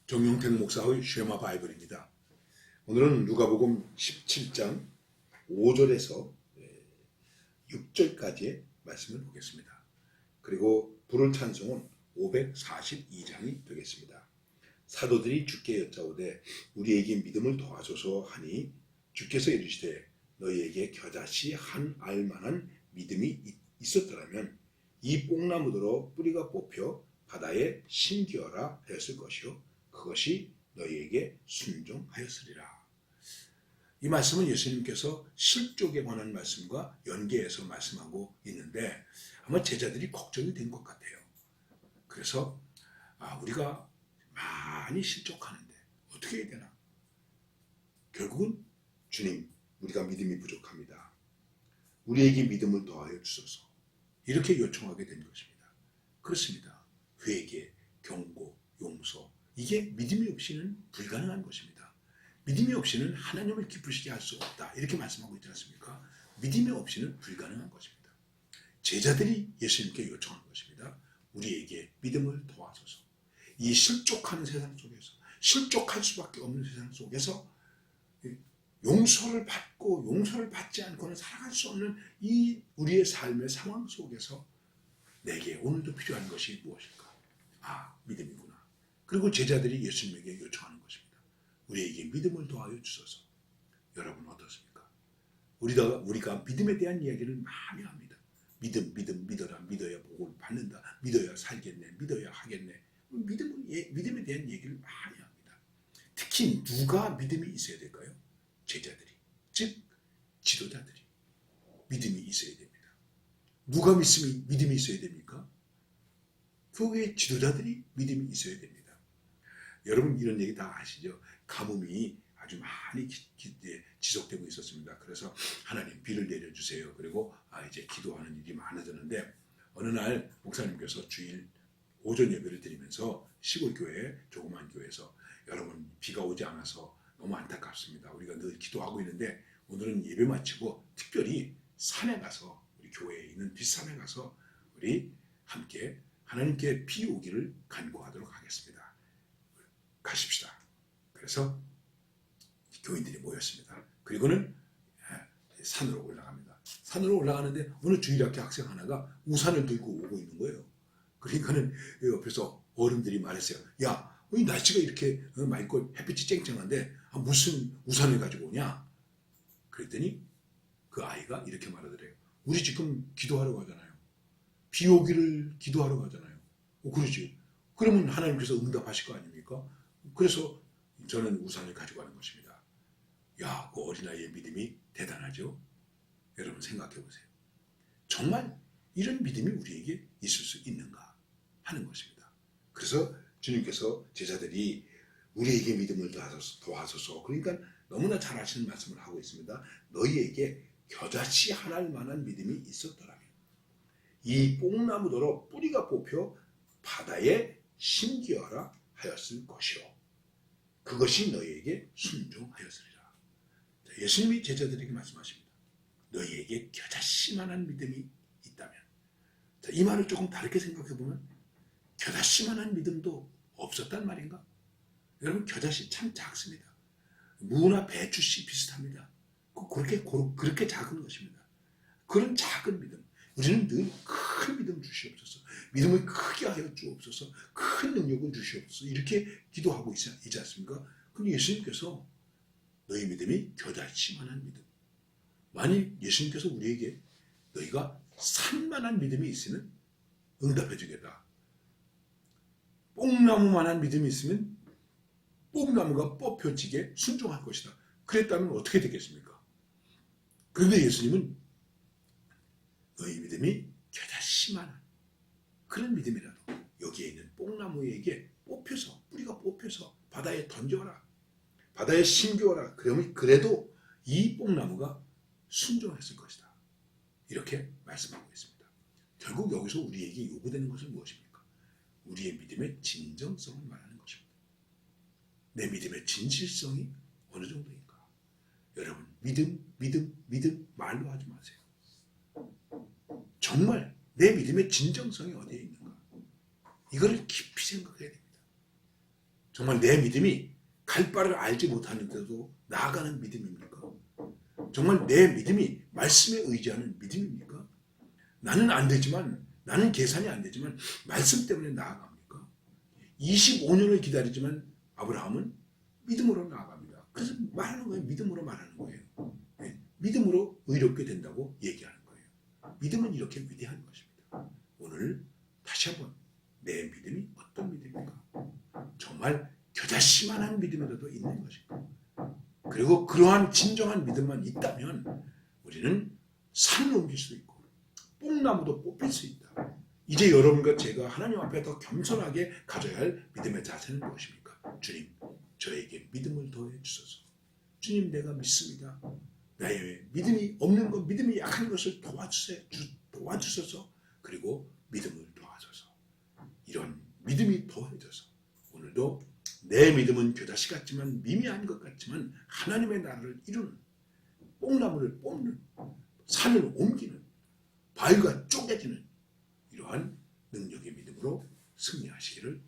정용택 목사의 쉐마 바이블입니다. 오늘은 누가복음 17장 5절에서 6절까지의 말씀을 보겠습니다. 그리고 부를 찬송은 542장이 되겠습니다. 사도들이 주께 여짜오되 우리에게 믿음을 더하소서 하니 주께서 이르시되 너희에게 겨자씨 한 알만한 믿음이 있었더라면 이 뽕나무더러 뿌리가 뽑혀 바다에 심기어라 하였을 것이요 그것이 너희에게 순종하였으리라. 이 말씀은 예수님께서 실족에 관한 말씀과 연계해서 말씀하고 있는데 아마 제자들이 걱정이 된 것 같아요. 그래서 우리가 많이 실족하는데 어떻게 해야 되나? 결국은 주님, 우리가 믿음이 부족합니다. 우리에게 믿음을 더하여 주소서. 이렇게 요청하게 된 것입니다. 그렇습니다. 회개, 경고, 용서, 이게 믿음이 없이는 불가능한 것입니다. 믿음이 없이는 하나님을 기쁘시게 할 수 없다. 이렇게 말씀하고 있지 않습니까? 믿음이 없이는 불가능한 것입니다. 제자들이 예수님께 요청한 것입니다. 우리에게 믿음을 더하소서. 이 실족하는 세상 속에서, 실족할 수밖에 없는 세상 속에서 용서를 받고 용서를 받지 않고는 살아갈 수 없는 이 우리의 삶의 상황 속에서 내게 오늘도 필요한 것이 무엇일까? 믿음이구나. 그리고 제자들이 예수님에게 요청하는 것입니다. 우리에게 믿음을 더하여 주소서. 여러분 어떻습니까? 우리가 믿음에 대한 이야기를 많이 합니다. 믿어라. 믿어야 복을 받는다. 믿어야 살겠네. 믿어야 하겠네. 믿음에 대한 얘기를 많이 합니다. 특히 누가 믿음이 있어야 될까요? 제자들이, 즉 지도자들이 믿음이 있어야 됩니다. 누가 믿음이 있어야 됩니까? 교회의 지도자들이 믿음이 있어야 됩니다. 여러분 이런 얘기 다 아시죠? 가뭄이 아주 많이 지속되고 있었습니다. 그래서 하나님 비를 내려주세요. 그리고 이제 기도하는 일이 많아졌는데 어느 날 목사님께서 주일 오전 예배를 드리면서 시골 교회, 조그만 교회에서 여러분 비가 오지 않아서 너무 안타깝습니다. 우리가 늘 기도하고 있는데 오늘은 예배 마치고 특별히 산에 가서 우리 교회에 있는 뒷산에 가서 우리 함께 하나님께 비 오기를 간구하도록 하겠습니다. 가십시다. 그래서 교인들이 모였습니다. 그리고는 산으로 올라갑니다. 산으로 올라가는데 어느 주일학교 학생 하나가 우산을 들고 오고 있는 거예요. 그러니까는 옆에서 어른들이 말했어요. 야, 이 날씨가 이렇게 맑고 햇빛이 쨍쨍한데 무슨 우산을 가지고 오냐? 그랬더니 그 아이가 이렇게 말하더래요. 우리 지금 기도하러 가잖아요. 비 오기를 기도하러 가잖아요. 그러지. 그러면 하나님께서 응답하실 거 아닙니까? 그래서 저는 우산을 가지고 가는 것입니다. 야, 그 어린아이의 믿음이 대단하죠? 여러분 생각해 보세요. 정말 이런 믿음이 우리에게 있을 수 있는가 하는 것입니다. 그래서 주님께서 제자들이 우리에게 믿음을 더하소서. 그러니까 너무나 잘 아시는 말씀을 하고 있습니다. 너희에게 겨자씨 한 알만한 믿음이 있었더라면 이 뽕나무더러 뿌리가 뽑혀 바다에 심기어라 하였을 것이요 그것이 너희에게 순종하였으리라. 예수님이 제자들에게 말씀하십니다. 너희에게 겨자씨만한 믿음이 있다면, 이 말을 조금 다르게 생각해 보면 겨자씨만한 믿음도 없었단 말인가? 여러분 겨자씨 참 작습니다. 무나 배추씨 비슷합니다. 그렇게 작은 것입니다. 그런 작은 믿음. 우리는 늘 큰 믿음 주시옵소서. 믿음을 크게 하여 주옵소서. 큰 능력을 주시옵소서. 이렇게 기도하고 있지 않습니까? 근데 예수님께서 너희 믿음이 겨자씨만한 믿음. 만일 예수님께서 우리에게 너희가 산만한 믿음이 있으면 응답해 주겠다. 뽕나무만한 믿음이 있으면 뽕나무가 뽑혀지게 순종할 것이다. 그랬다면 어떻게 되겠습니까? 그런데 예수님은 너희 믿음이 겨자씨만한 그런 믿음이라도 여기에 있는 뽕나무에게 뿌리가 뽑혀서 바다에 던져라. 바다에 심겨라. 그러면 그래도 이 뽕나무가 순종했을 것이다. 이렇게 말씀하고 있습니다. 결국 여기서 우리에게 요구되는 것은 무엇입니까? 우리의 믿음의 진정성을 말하는 것입니다. 내 믿음의 진실성이 어느 정도인가? 여러분 믿음 말로 하지 마세요. 정말 내 믿음의 진정성이 어디에 있는가? 이거를 깊이 생각해야 됩니다. 정말 내 믿음이 갈 바를 알지 못하는데도 나아가는 믿음입니까? 정말 내 믿음이 말씀에 의지하는 믿음입니까? 나는 안 되지만, 나는 계산이 안 되지만 말씀 때문에 나아갑니까? 25년을 기다리지만 아브라함은 믿음으로 나아갑니다. 그래서 말하는 거예요. 믿음으로 말하는 거예요. 네, 믿음으로 의롭게 된다고 얘기하는 거예요. 믿음은 이렇게 위대한 것입니다. 오늘 다시 한번 내 믿음이 어떤 믿음입니까? 정말 겨자씨만한 믿음이라도 있는 것인가? 그리고 그러한 진정한 믿음만 있다면 우리는 산을 옮길 수 있고 뽕나무도 뽑힐 수 있다. 이제 여러분과 제가 하나님 앞에 더 겸손하게 가져야 할 믿음의 자세는 무엇입니까? 주님, 저에게 믿음을 더해 주소서. 주님, 내가 믿습니다. 나의 믿음이 없는 것, 믿음이 약한 것을 도와주소서. 그리고 믿음을 도와줘서 이런 믿음이 더해져서 오늘도 내 믿음은 겨자씨 같지만 미미한 것 같지만 하나님의 나라를 이루는 뽕나무를 뽑는 산을 옮기는 바위가 쪼개지는 이러한 능력의 믿음으로 승리하시기를